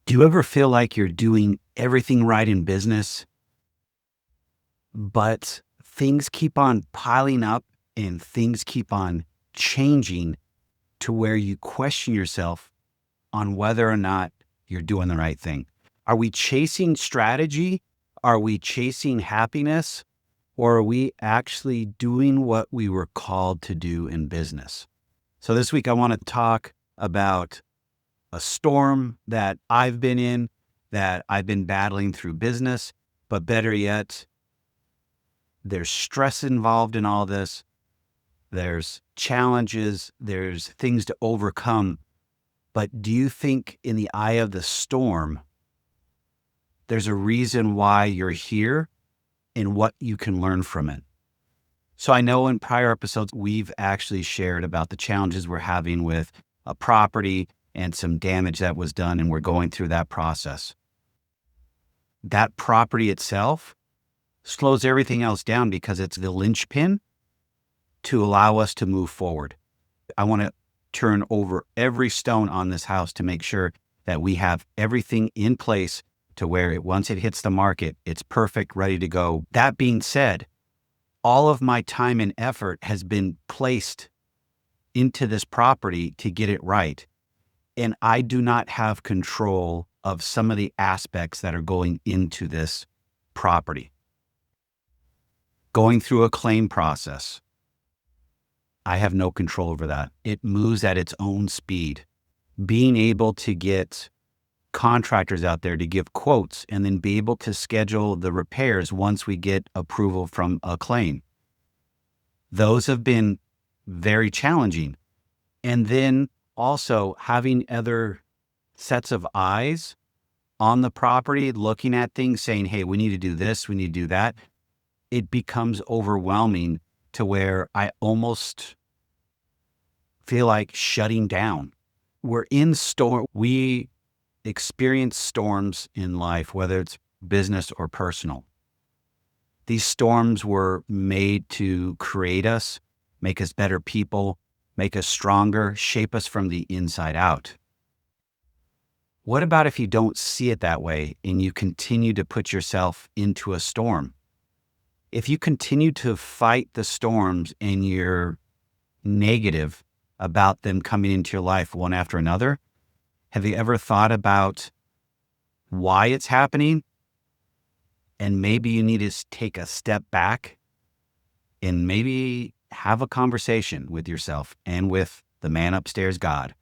Do you ever feel like you're doing everything right in business, but things keep on piling up and things keep on changing to where you question yourself on whether or not you're doing the right thing? Are we chasing strategy? Are we chasing happiness? Or are we actually doing what we were called to do in business? So this week, I want to talk about a storm that I've been in, that I've been battling through business, but better yet, there's stress involved in all this. There's challenges, there's things to overcome. But do you think in the eye of the storm, there's a reason why you're here and what you can learn from it? So I know in prior episodes, we've actually shared about the challenges we're having with a property and some damage that was done, and we're going through that process. That property itself slows everything else down because it's the linchpin to allow us to move forward. I want to turn over every stone on this house to make sure that we have everything in place to where once it hits the market, it's perfect, ready to go. That being said, all of my time and effort has been placed into this property to get it right. And I do not have control of some of the aspects that are going into this property. Going through a claim process, I have no control over that. It moves at its own speed. Being able to get contractors out there to give quotes and then be able to schedule the repairs once we get approval from a claim. Those have been very challenging. And then also having other sets of eyes on the property, looking at things, saying, hey, we need to do this, we need to do that. It becomes overwhelming to where I almost feel like shutting down. We're in storm. We experience storms in life, whether it's business or personal. These storms were made to create us, make us better people, make us stronger, shape us from the inside out. What about if you don't see it that way and you continue to put yourself into a storm? If you continue to fight the storms and you're negative about them coming into your life one after another, have you ever thought about why it's happening? And maybe you need to take a step back and maybe have a conversation with yourself and with the man upstairs, God,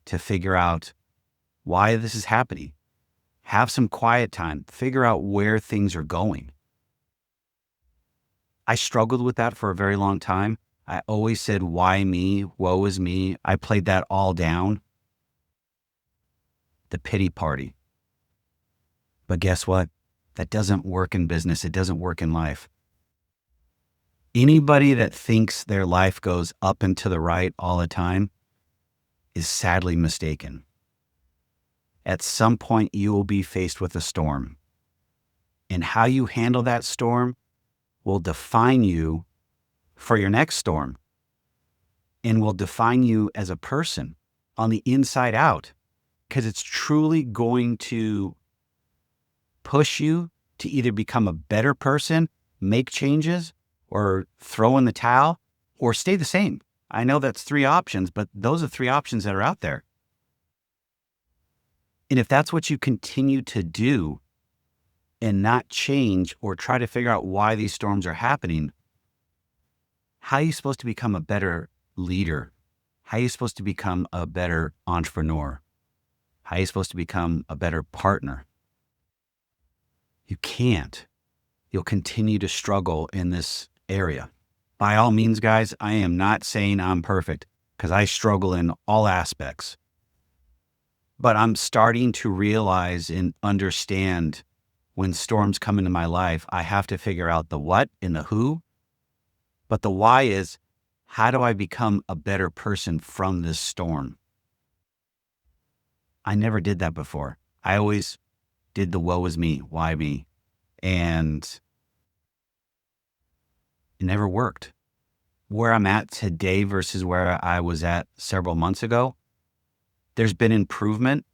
to figure out why this is happening. Have some quiet time, figure out where things are going. I struggled with that for a very long time. I always said, why me? Woe is me. I played that all down. The pity party. But guess what? That doesn't work in business. It doesn't work in life. Anybody that thinks their life goes up and to the right all the time is sadly mistaken. At some point, you will be faced with a storm. And how you handle that storm will define you for your next storm and will define you as a person on the inside out, because it's truly going to push you to either become a better person, make changes, or throw in the towel, or stay the same. I know that's three options, but those are three options that are out there. And if that's what you continue to do and not change or try to figure out why these storms are happening, how are you supposed to become a better leader? How are you supposed to become a better entrepreneur? How are you supposed to become a better partner? You can't. You'll continue to struggle in this area. By all means, guys, I am not saying I'm perfect because I struggle in all aspects. But I'm starting to realize and understand when storms come into my life, I have to figure out the what and the who. But the why is, how do I become a better person from this storm? I never did that before. I always did the woe is me, why me? And it never worked. Where I'm at today versus where I was at several months ago, there's been improvement,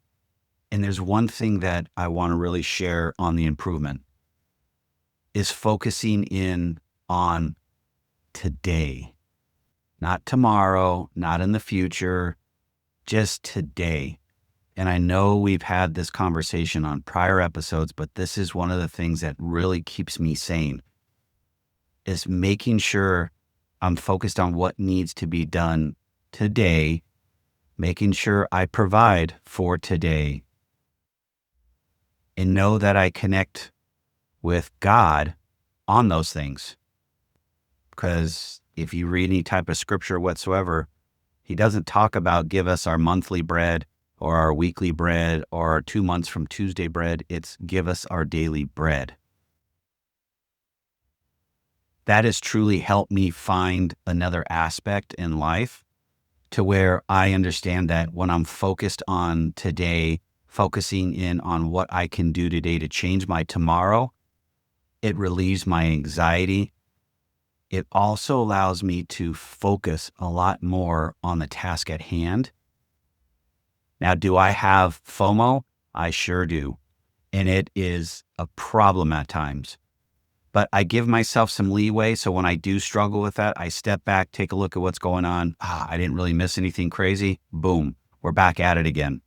And there's one thing that I want to really share on the improvement is focusing in on today, not tomorrow, not in the future, just today. And I know we've had this conversation on prior episodes, but this is one of the things that really keeps me sane is making sure I'm focused on what needs to be done today, making sure I provide for today and know that I connect with God on those things. Because if you read any type of scripture whatsoever, he doesn't talk about give us our monthly bread or our weekly bread or our 2 months from Tuesday bread. It's give us our daily bread. That has truly helped me find another aspect in life to where I understand that when I'm focused on today, focusing in on what I can do today to change my tomorrow, it relieves my anxiety. It also allows me to focus a lot more on the task at hand. Now, do I have FOMO? I sure do. And it is a problem at times. But I give myself some leeway. So when I do struggle with that, I step back, take a look at what's going on. I didn't really miss anything crazy. Boom, we're back at it again.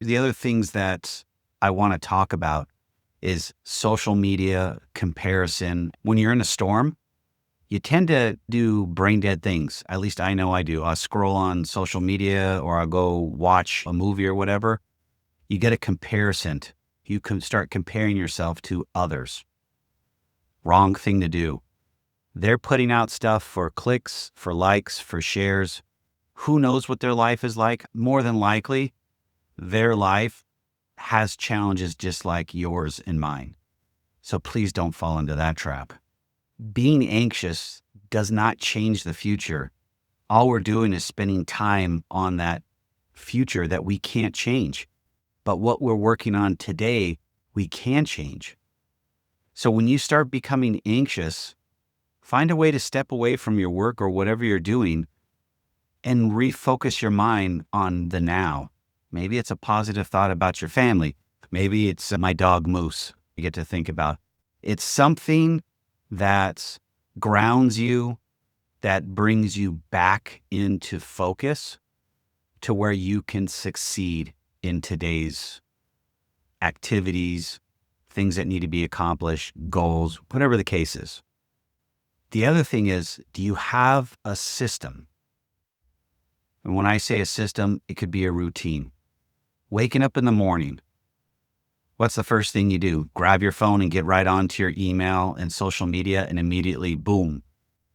The other things that I want to talk about is social media comparison. When you're in a storm, you tend to do brain dead things. At least I know I do. I'll scroll on social media or I'll go watch a movie or whatever. You get a comparison. You can start comparing yourself to others. Wrong thing to do. They're putting out stuff for clicks, for likes, for shares. Who knows what their life is like? More than likely, their life has challenges just like yours and mine. So please don't fall into that trap. Being anxious does not change the future. All we're doing is spending time on that future that we can't change. But what we're working on today, we can change. So when you start becoming anxious, find a way to step away from your work or whatever you're doing and refocus your mind on the now. Maybe it's a positive thought about your family. Maybe it's my dog Moose you get to think about. It's something that grounds you, that brings you back into focus to where you can succeed in today's activities, things that need to be accomplished, goals, whatever the case is. The other thing is, do you have a system? And when I say a system, it could be a routine. Waking up in the morning, what's the first thing you do? Grab your phone and get right onto your email and social media, and immediately, boom,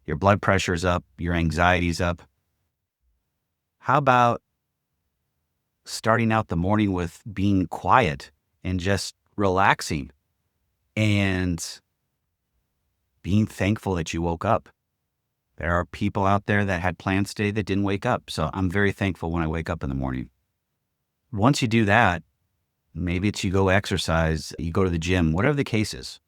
your blood pressure's up, your anxiety's up. How about starting out the morning with being quiet and just relaxing and being thankful that you woke up? There are people out there that had plans today that didn't wake up. So I'm very thankful when I wake up in the morning. Once you do that, maybe it's you go exercise, you go to the gym, whatever the case is.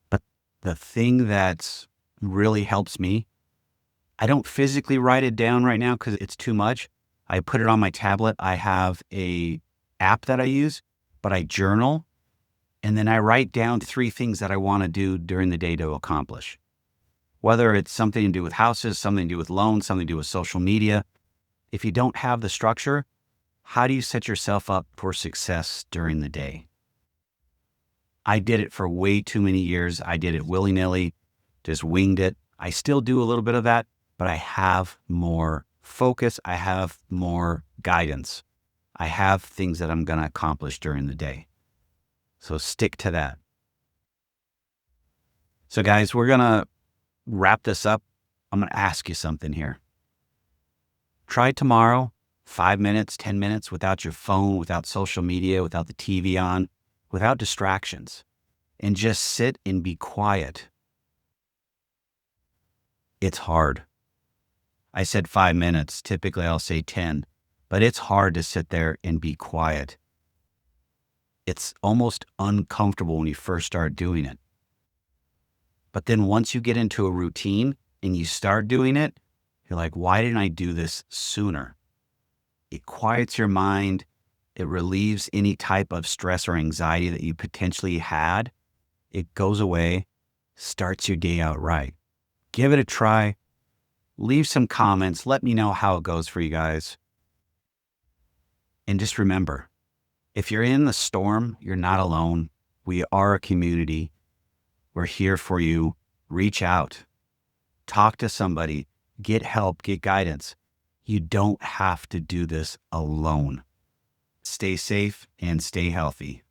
But the thing that really helps me, I don't physically write it down right now because it's too much. I put it on my tablet. I have a app that I use, but I journal. And then I write down 3 things that I want to do during the day to accomplish. Whether it's something to do with houses, something to do with loans, something to do with social media. If you don't have the structure, how do you set yourself up for success during the day? I did it for way too many years. I did it willy-nilly, just winged it. I still do a little bit of that, but I have more focus. I have more guidance. I have things that I'm going to accomplish during the day. So stick to that. So guys, we're going to wrap this up. I'm going to ask you something here. Try tomorrow, 5 minutes, 10 minutes without your phone, without social media, without the TV on, without distractions, and just sit and be quiet. It's hard. I said 5 minutes. Typically I'll say 10, but it's hard to sit there and be quiet. It's almost uncomfortable when you first start doing it. But then once you get into a routine and you start doing it, you're like, why didn't I do this sooner? It quiets your mind. It relieves any type of stress or anxiety that you potentially had. It goes away, starts your day out right. Give it a try. Leave some comments. Let me know how it goes for you guys. And just remember, if you're in the storm, you're not alone. We are a community. We're here for you. Reach out. Talk to somebody. Get help. Get guidance. You don't have to do this alone. Stay safe and stay healthy.